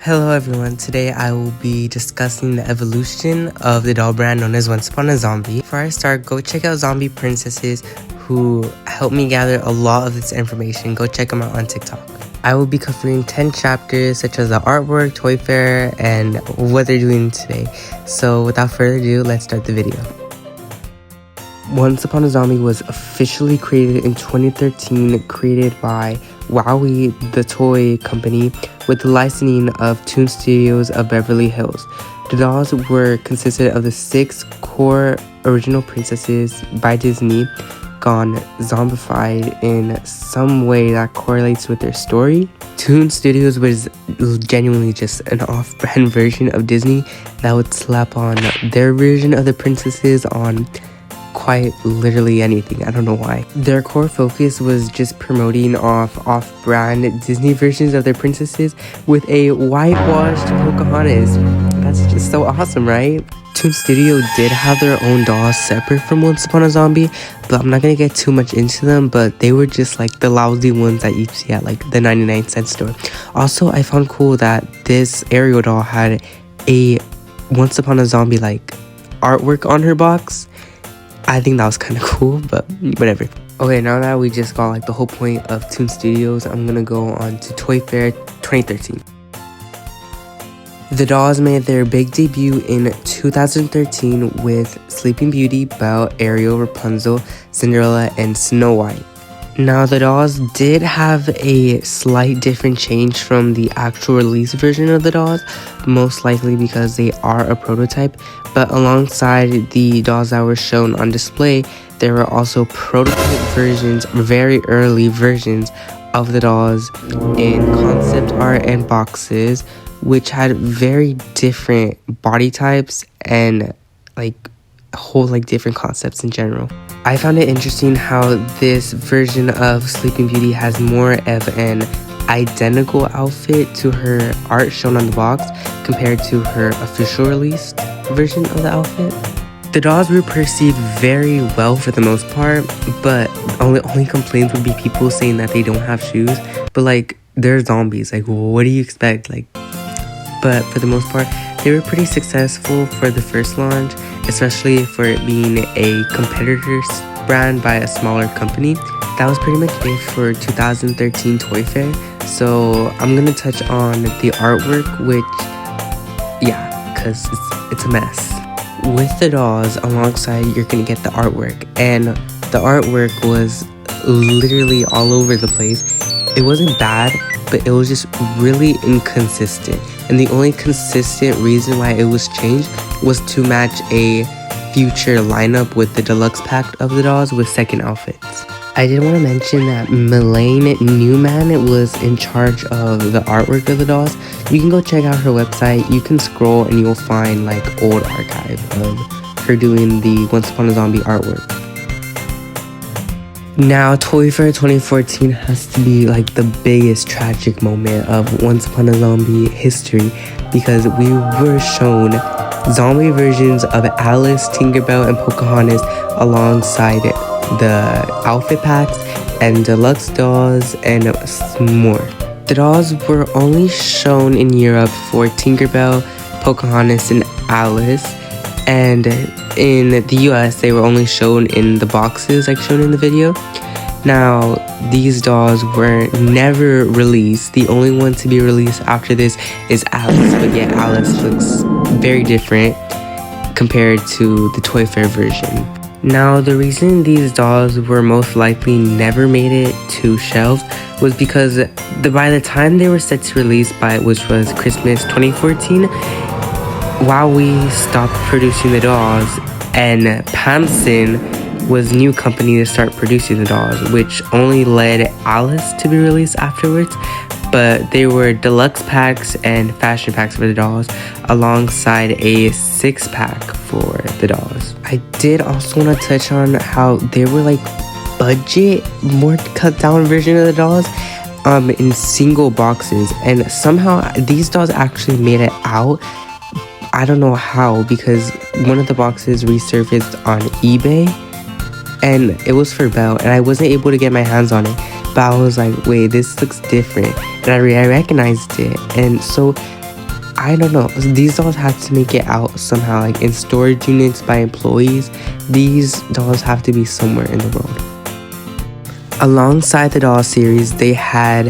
Hello everyone, today I will be discussing the evolution of the doll brand known as Once Upon a Zombie. Before I start, go check out Zombie Princesses who helped me gather a lot of this information. Go check them out on TikTok. I will be covering 10 chapters such as the artwork, toy fair, and what they're doing today. So without further ado, let's start the video. Once Upon a Zombie was officially created in 2013, created by Wowie, the toy company, with the licensing of Toon Studios of Beverly Hills. The dolls were consisted of the 6 core original princesses by Disney, gone zombified in some way that correlates with their story. Toon Studios was genuinely just an off-brand version of Disney that would slap on their version of the princesses on quite literally anything. I don't know why. Their core focus was just promoting off-brand Disney versions of their princesses with a whitewashed Pocahontas. That's just so awesome, right? Toon Studio did have their own dolls separate from Once Upon a Zombie, but I'm not gonna get too much into them, but they were just like the lousy ones that you see at like the 99-cent store. Also, I found cool that this Ariel doll had a Once Upon a Zombie like artwork on her box. I think that was kind of cool, but whatever. Okay, now that we just got like the whole point of Toon Studios, I'm gonna go on to Toy Fair 2013. The dolls made their big debut in 2013 with Sleeping Beauty, Belle, Ariel, Rapunzel, Cinderella, and Snow White. Now, the dolls did have a slight different change from the actual release version of the dolls, most likely because they are a prototype, but alongside the dolls that were shown on display, there were also prototype versions, very early versions of the dolls in concept art and boxes, which had very different body types and like whole like different concepts in general. I found it interesting how this version of Sleeping Beauty has more of an identical outfit to her art shown on the box compared to her official released version of the outfit. The dolls were perceived very well for the most part, but only complaints would be people saying that they don't have shoes. But like, they're zombies, like what do you expect? Like, but for the most part, they were pretty successful for the first launch, especially for it being a competitor's brand by a smaller company. That was pretty much it for 2013 Toy Fair. So I'm gonna touch on the artwork, which, yeah, because it's a mess. With the dolls alongside, you're gonna get the artwork, and the artwork was literally all over the place. It wasn't bad, but it was just really inconsistent. And the only consistent reason why it was changed was to match a future lineup with the deluxe pack of the dolls with second outfits. I did want to mention that Melaine Newman was in charge of the artwork of the dolls. You can go check out her website. You can scroll and you'll find like old archive of her doing the Once Upon a Zombie artwork. Now, Toy Fair 2014 has to be like the biggest tragic moment of Once Upon a Zombie history, because we were shown zombie versions of Alice, Tinkerbell, and Pocahontas alongside the outfit packs and deluxe dolls and more. The dolls were only shown in Europe for Tinkerbell, Pocahontas, and Alice, and in the US they were only shown in the boxes like shown in the video. Now, these dolls were never released. The only one to be released after this is Alice, but yeah, Alice looks very different compared to the Toy Fair version. Now, the reason these dolls were most likely never made it to shelves was because by the time they were set to release, which was Christmas 2014, Wowie stopped producing the dolls, and Pamson was new company to start producing the dolls, which only led Alice to be released afterwards. But they were deluxe packs and fashion packs for the dolls alongside a 6-pack for the dolls. I did also want to touch on how they were like budget, more cut down version of the dolls in single boxes, and somehow these dolls actually made it out. I don't know how, because one of the boxes resurfaced on eBay and it was for Belle, and I wasn't able to get my hands on it, but I was like, wait, this looks different, and I recognized it. And so I don't know. These dolls had to make it out somehow, like in storage units by employees. These dolls have to be somewhere in the world. Alongside the doll series, they had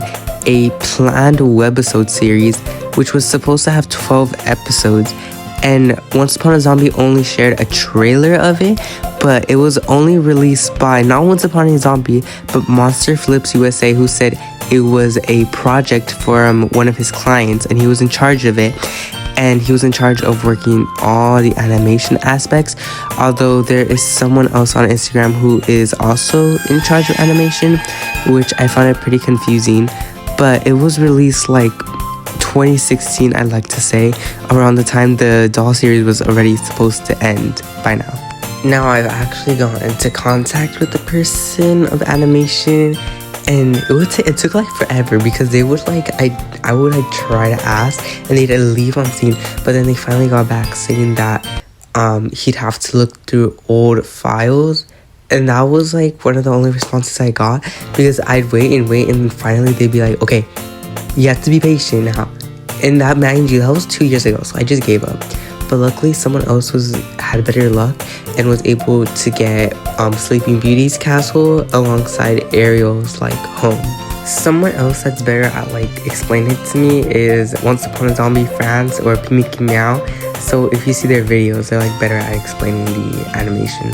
a planned webisode series, which was supposed to have 12 episodes. And Once Upon a Zombie only shared a trailer of it, but it was only released by not Once Upon a Zombie, but Monster Flips USA, who said it was a project for one of his clients, and he was in charge of it. And he was in charge of working all the animation aspects, although there is someone else on Instagram who is also in charge of animation, which I found it pretty confusing. But it was released like 2016, I'd like to say, around the time the doll series was already supposed to end by now. Now I've actually gone into contact with the person of animation, and it took like forever because they would like I would like try to ask and they'd leave on scene, but then they finally got back saying that he'd have to look through old files. And that was like one of the only responses I got, because I'd wait and finally they'd be like, okay, you have to be patient now. And that, mind you, that was 2 years ago, so I just gave up. But luckily someone else had better luck and was able to get Sleeping Beauty's castle alongside Ariel's like home. Someone else that's better at like explaining it to me is Once Upon a Zombie France or Pimiki Meow. So if you see their videos, they're like better at explaining the animation.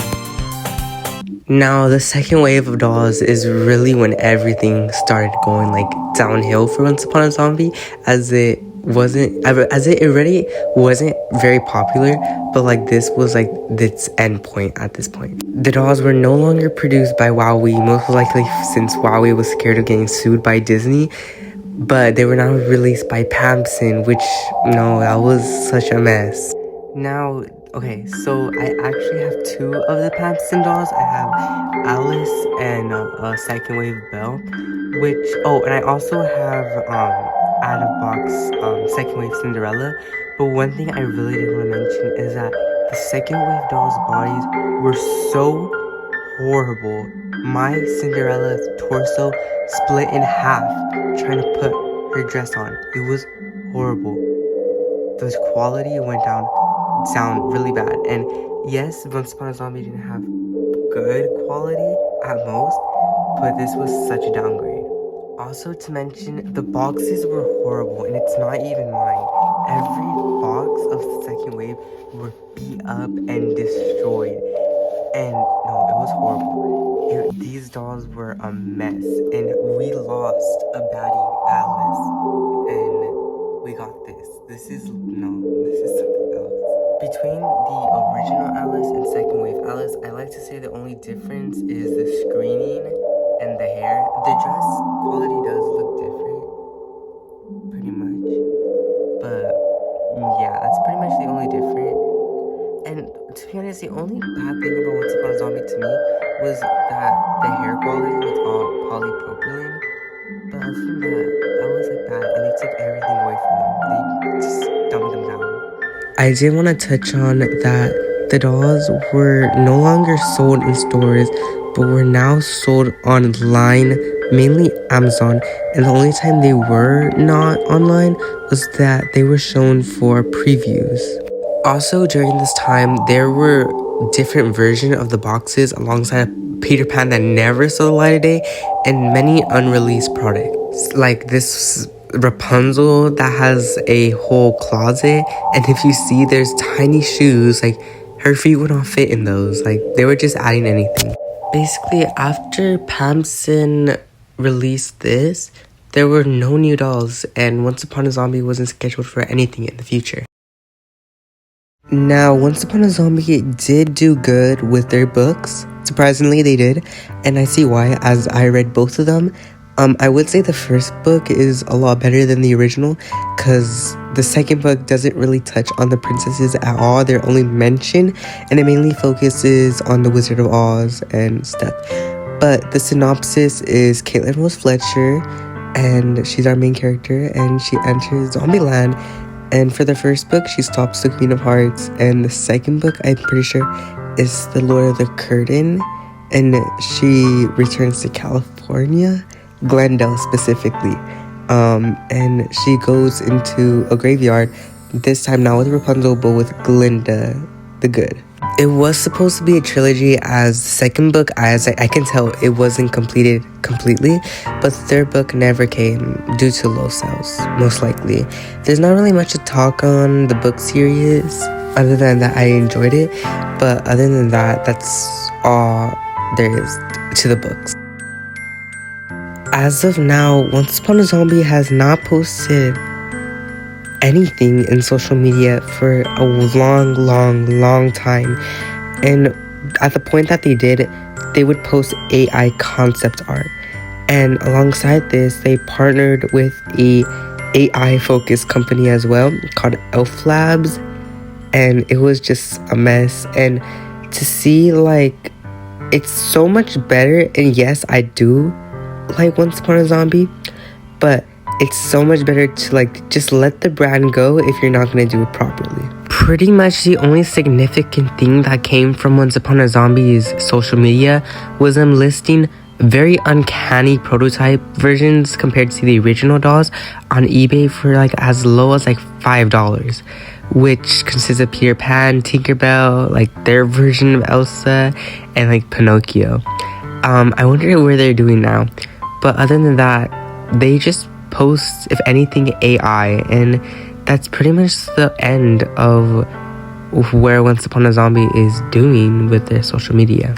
Now, the second wave of dolls is really when everything started going like downhill for Once Upon a Zombie, as it already wasn't very popular, but like this was like its end point at this point. The dolls were no longer produced by WowWee, most likely since WowWee was scared of getting sued by Disney, but they were now released by Pamson, which, no, that was such a mess. Now, okay, so I actually have two of the Pamson dolls. I have Alice and Second Wave Belle, and I also have out of box Second Wave Cinderella. But one thing I really did want to mention is that the Second Wave dolls' bodies were so horrible. My Cinderella's torso split in half trying to put her dress on. It was horrible. The quality went down really bad. And yes, Once Upon a Zombie didn't have good quality at most, but this was such a downgrade. Also to mention, the boxes were horrible, and it's not even mine. Every box of the Second Wave were beat up and destroyed, and no, it was horrible. These dolls were a mess, and we lost a baddie, Alice, and we got this. This is something else. Between the original Alice and Second Wave Alice, I like to say the only difference is the screening and the hair. The dress quality does look different, pretty much. But yeah, that's pretty much the only difference. And to be honest, the only bad thing about Once Upon a Zombie to me was that the hair quality was all polypropylene. But other than that was like bad, and they took everything away from them. They just dumbed them down. I did want to touch on that the dolls were no longer sold in stores, but were now sold online, mainly Amazon. And the only time they were not online was that they were shown for previews. Also, during this time, there were different versions of the boxes alongside Peter Pan that never saw the light of day, and many unreleased products. Like this Rapunzel that has a whole closet, and if you see, there's tiny shoes, like her feet would not fit in those. Like they were just adding anything. Basically, after Pamson released this, there were no new dolls, and Once Upon a Zombie wasn't scheduled for anything in the future. Now, Once Upon a Zombie did do good with their books. Surprisingly, they did, and I see why, as I read both of them. I would say the first book is a lot better than the original, because the second book doesn't really touch on the princesses at all. They're only mentioned, and it mainly focuses on the Wizard of Oz and stuff. But the synopsis is Caitlin Rose Fletcher, and she's our main character, and she enters Zombieland. And for the first book, she stops the Queen of Hearts, and the second book, I'm pretty sure, is the Lord of the Curtain, and she returns to California, Glendale specifically, and she goes into a graveyard this time not with Rapunzel, but with Glinda the Good. It was supposed to be a trilogy, as the second book, as I can tell, it wasn't completed completely, but the third book never came due to low sales, most likely. There's not really much to talk on the book series, other than that I enjoyed it, but other than that, that's all there is to the books. As of now, Once Upon a Zombie has not posted anything in social media for a long time, and at the point that they did, they would post AI concept art, and alongside this they partnered with a AI focused company as well called Elvis, and it was just a mess. And to see, like, it's so much better, and yes, I do like Once Upon a Zombie, but it's so much better to, like, just let the brand go if you're not going to do it properly. Pretty much the only significant thing that came from Once Upon a Zombie's social media was them listing very uncanny prototype versions compared to the original dolls on eBay for like as low as like $5, which consists of Peter Pan, Tinkerbell, like their version of Elsa, and like Pinocchio. I wonder where they're doing now, but other than that, they just post, if anything, AI, and that's pretty much the end of where Once Upon a Zombie is doing with their social media.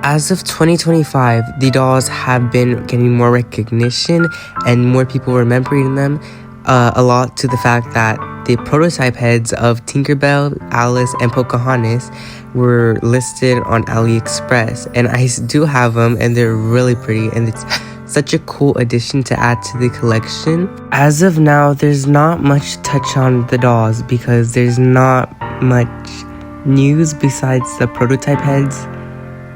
As of 2025, the dolls have been getting more recognition and more people remembering them, a lot to the fact that the prototype heads of Tinkerbell, Alice, and Pocahontas were listed on AliExpress, and I do have them, and they're really pretty, and it's such a cool addition to add to the collection. As of now, there's not much to touch on the dolls because there's not much news besides the prototype heads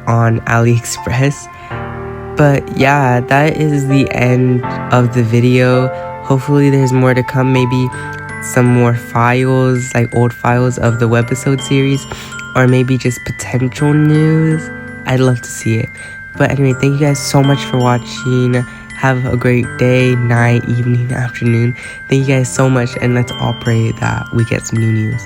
on AliExpress. But yeah, that is the end of the video. Hopefully there's more to come, maybe some more files, like old files of the webisode series, or maybe just potential news. I'd love to see it. But anyway, thank you guys so much for watching. Have a great day, night, evening, afternoon. Thank you guys so much, and let's all pray that we get some new news.